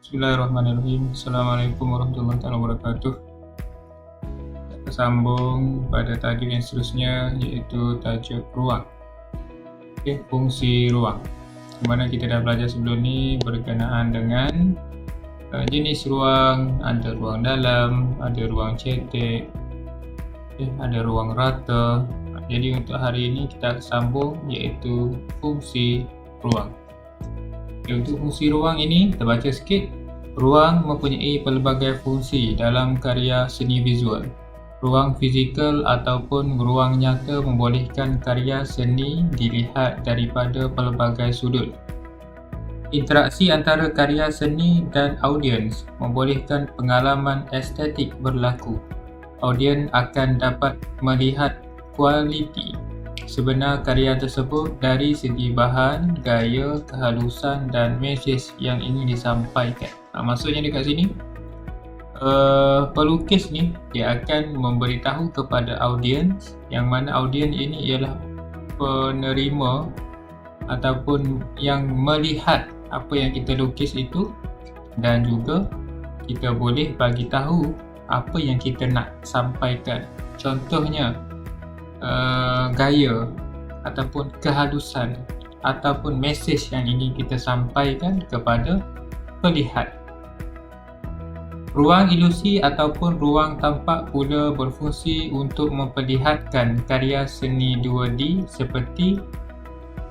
Bismillahirrahmanirrahim. Assalamualaikum warahmatullahi wabarakatuh. Kita sambung pada tajuk yang seterusnya, iaitu tajuk ruang. Fungsi ruang. Di mana kita dah belajar sebelum ni berkenaan dengan jenis ruang, ada ruang dalam, ada ruang cetek, ada ruang rata. Jadi untuk hari ini kita sambung iaitu fungsi ruang. Untuk fungsi ruang ini, kita baca sikit. Ruang mempunyai pelbagai fungsi dalam karya seni visual. Ruang fizikal ataupun ruang nyata membolehkan karya seni dilihat daripada pelbagai sudut. Interaksi antara karya seni dan audiens membolehkan pengalaman estetik berlaku. Audien akan dapat melihat kualiti sebenar karya tersebut dari segi bahan, gaya, kehalusan dan mesej yang ingin disampaikan. Maksudnya dekat sini, pelukis ni dia akan memberitahu kepada audiens, yang mana audiens ini ialah penerima ataupun yang melihat apa yang kita lukis itu, dan juga kita boleh bagi tahu apa yang kita nak sampaikan. Contohnya gaya ataupun kehalusan ataupun mesej yang ingin kita sampaikan kepada pelihat. Ruang ilusi ataupun ruang tampak pula berfungsi untuk memperlihatkan karya seni 2D seperti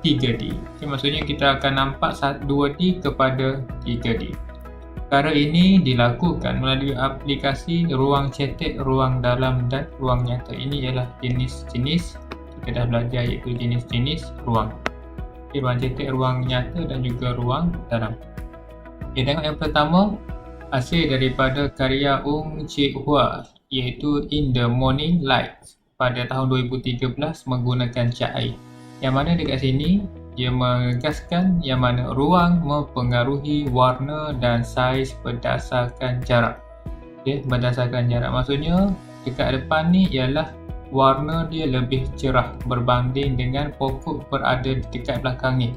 3D. Maksudnya kita akan nampak 2D kepada 3D. Perkara ini dilakukan melalui aplikasi ruang cetek, ruang dalam dan ruang nyata. Ini ialah jenis-jenis kita dah belajar, iaitu jenis-jenis ruang. Ruang cetek, ruang nyata dan juga ruang dalam. Tengok yang pertama, hasil daripada karya Ong Chek Hua, iaitu In the Morning Light pada tahun 2013 menggunakan cat air. Yang mana dekat sini dia menegaskan yang mana ruang mempengaruhi warna dan saiz berdasarkan jarak. Berdasarkan jarak. Maksudnya dekat depan ni ialah warna dia lebih cerah berbanding dengan pokok berada dekat belakang ni.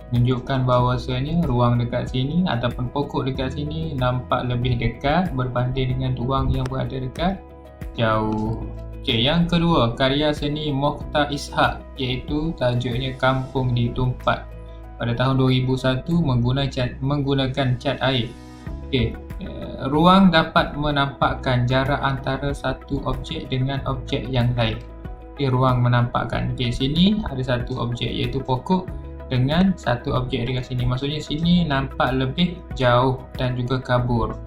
Menunjukkan bahawasanya ruang dekat sini ataupun pokok dekat sini nampak lebih dekat berbanding dengan ruang yang berada dekat jauh. Yang kedua, karya seni Mokhtar Ishak, iaitu tajuknya Kampung di Tumpat pada tahun 2001 menggunakan cat air. Ruang dapat menampakkan jarak antara satu objek dengan objek yang lain. Ruang menampakkan. Sini ada satu objek iaitu pokok dengan satu objek dekat sini. Maksudnya sini nampak lebih jauh dan juga kabur.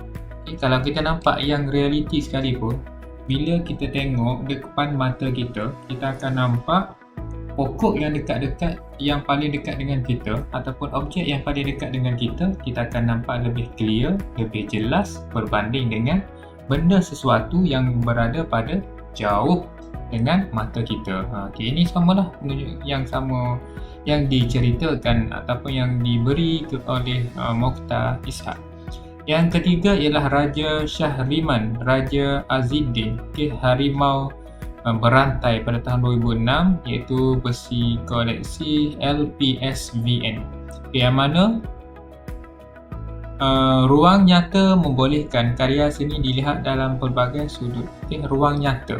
Kalau kita nampak yang realiti sekali pun, bila kita tengok depan mata kita, kita akan nampak pokok yang dekat-dekat, yang paling dekat dengan kita ataupun objek yang paling dekat dengan kita, kita akan nampak lebih clear, lebih jelas berbanding dengan benda sesuatu yang berada pada jauh dengan mata kita. Ini samalah yang sama yang diceritakan ataupun yang diberi oleh Mokhtar Ishak. Yang ketiga ialah Raja Shahriman, Raja Azzuddin, harimau berantai pada tahun 2006, iaitu besi koleksi LPSVN. Yang mana ruang nyata membolehkan karya seni dilihat dalam pelbagai sudut. Ruang nyata.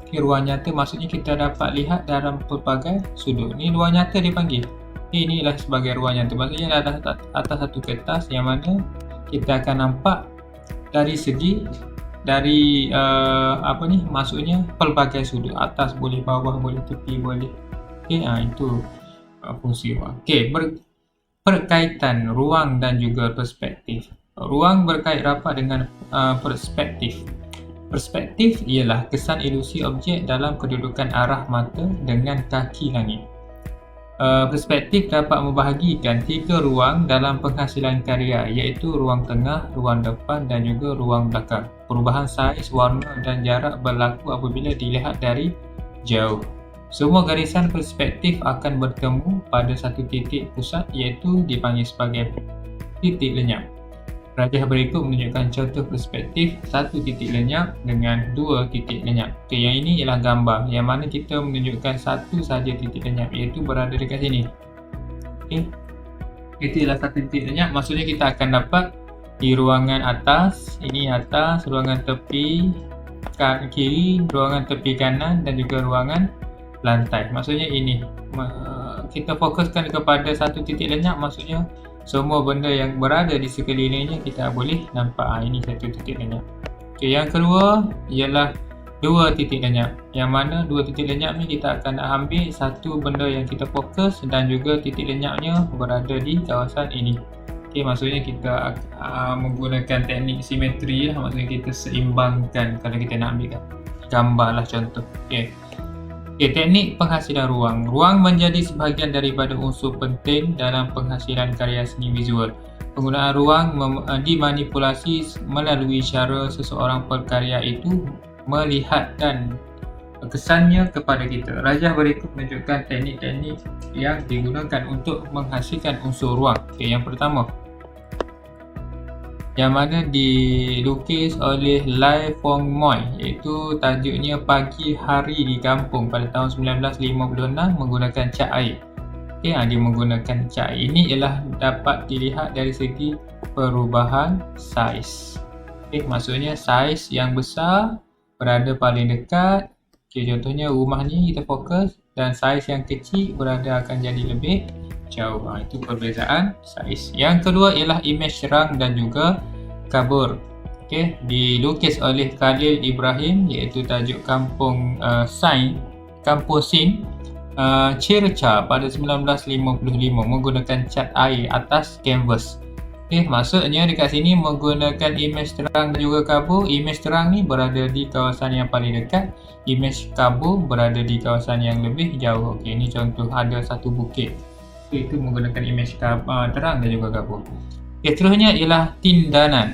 Ruang nyata maksudnya kita dapat lihat dalam pelbagai sudut. Ni ruang nyata dipanggil. Inilah sebagai ruang nyata. Maksudnya ada atas satu kertas yang mana kita akan nampak dari segi maksudnya pelbagai sudut, atas boleh, bawah boleh, tepi boleh. Itu fungsi ruang. Berkaitan ruang dan juga perspektif. Ruang berkait rapat dengan perspektif. Perspektif ialah kesan ilusi objek dalam kedudukan arah mata dengan kaki langit. Perspektif dapat membahagikan 3 ruang dalam penghasilan karya, iaitu ruang tengah, ruang depan dan juga ruang belakang. Perubahan saiz, warna dan jarak berlaku apabila dilihat dari jauh. Semua garisan perspektif akan bertemu pada satu titik pusat, iaitu dipanggil sebagai titik lenyap. Rajah berikut menunjukkan contoh perspektif satu titik lenyap dengan 2 titik lenyap. Yang ini ialah gambar yang mana kita menunjukkan satu saja titik lenyap, iaitu berada dekat sini. Itu ialah satu titik lenyap, maksudnya kita akan dapat di ruangan atas, ini atas, ruangan tepi kiri, ruangan tepi kanan dan juga ruangan lantai. Maksudnya ini kita fokuskan kepada satu titik lenyap, maksudnya semua benda yang berada di sekelilingnya kita boleh nampak. Ini satu titik lenyap. Okay, yang kedua ialah dua titik lenyap, yang mana dua titik lenyap ni kita akan nak ambil satu benda yang kita fokus dan juga titik lenyapnya berada di kawasan ini. Okay, maksudnya kita menggunakan teknik simetri lah, maksudnya kita seimbangkan kalau kita nak ambil gambar lah contoh. Okay. Okay, teknik penghasilan ruang. Ruang menjadi sebahagian daripada unsur penting dalam penghasilan karya seni visual. Penggunaan ruang dimanipulasi melalui cara seseorang perkarya itu melihat dan kesannya kepada kita. Rajah berikut menunjukkan teknik-teknik yang digunakan untuk menghasilkan unsur ruang. Okay, yang pertama, yang mana dilukis oleh Lai Fong Moi, iaitu tajuknya Pagi Hari di Kampung pada tahun 1956 menggunakan cat air. Okay, dia menggunakan cat air. Ini ialah dapat dilihat dari segi perubahan saiz. Okay, maksudnya saiz yang besar berada paling dekat. Okay, contohnya rumah ni kita fokus, dan saiz yang kecil berada akan jadi lebih jauh. Itu perbezaan saiz. Yang kedua ialah imej terang dan juga kabur. Okay, dilukis oleh Khalil Ibrahim, iaitu tajuk Kampung Sin Circa pada 1955 menggunakan cat air atas kanvas. Okay, maksudnya dekat sini menggunakan imej terang dan juga kabur. Imej terang ni berada di kawasan yang paling dekat, imej kabur berada di kawasan yang lebih jauh. Okay, ini contoh ada satu bukit. Okay, itu menggunakan imej terang dan juga kabur. Okay, seterusnya ialah tindanan.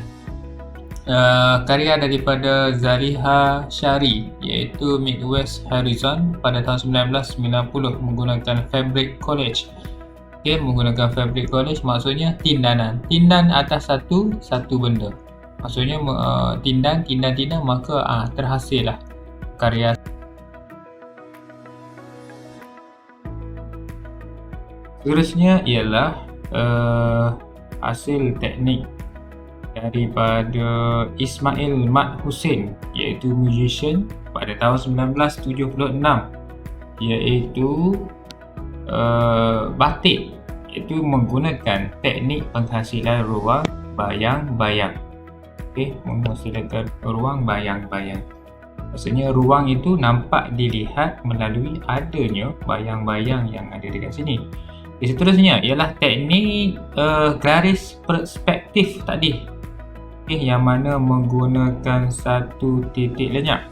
Karya daripada Zaliha Syari, iaitu Midwest Horizon pada tahun 1990 menggunakan Fabric Collage. Okay, menggunakan Fabric Collage maksudnya tindanan atas satu benda. Maksudnya tindan maka terhasil lah karya. Seterusnya ialah hasil teknik daripada Ismail Mat Hussein, iaitu musician pada tahun 1976, iaitu batik, iaitu menggunakan teknik penghasilan ruang bayang-bayang. Okay, menghasilkan ruang bayang-bayang. Maksudnya ruang itu nampak dilihat melalui adanya bayang-bayang yang ada dekat sini. Seterusnya ialah teknik garis perspektif tadi. Okay, yang mana menggunakan satu titik lenyap.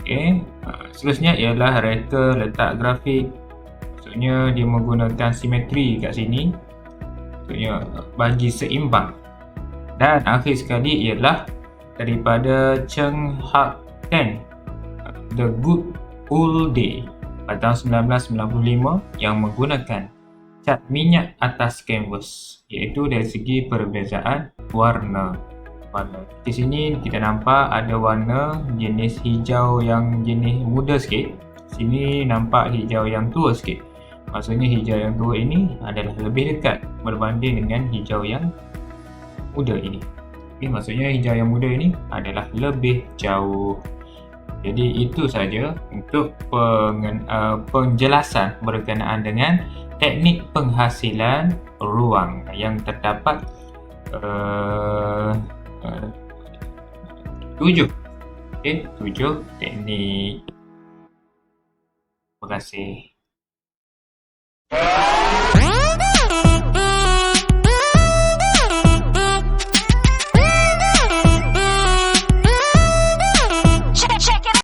Okay. Seterusnya ialah reka letak grafik. Maksudnya dia menggunakan simetri kat sini, maksudnya bagi seimbang. Dan akhir sekali ialah daripada Cheng Hak Ten, The Good Old Day pada tahun 1995 yang menggunakan cat minyak atas kanvas, iaitu dari segi perbezaan warna. Di sini kita nampak ada warna jenis hijau yang jenis muda sikit. Sini nampak hijau yang tua sikit. Maksudnya hijau yang tua ini adalah lebih dekat berbanding dengan hijau yang muda ini. Okay, maksudnya hijau yang muda ini adalah lebih jauh. Jadi itu saja untuk penjelasan berkenaan dengan teknik penghasilan ruang yang terdapat 7. Okay, 7 teknik. Terima kasih.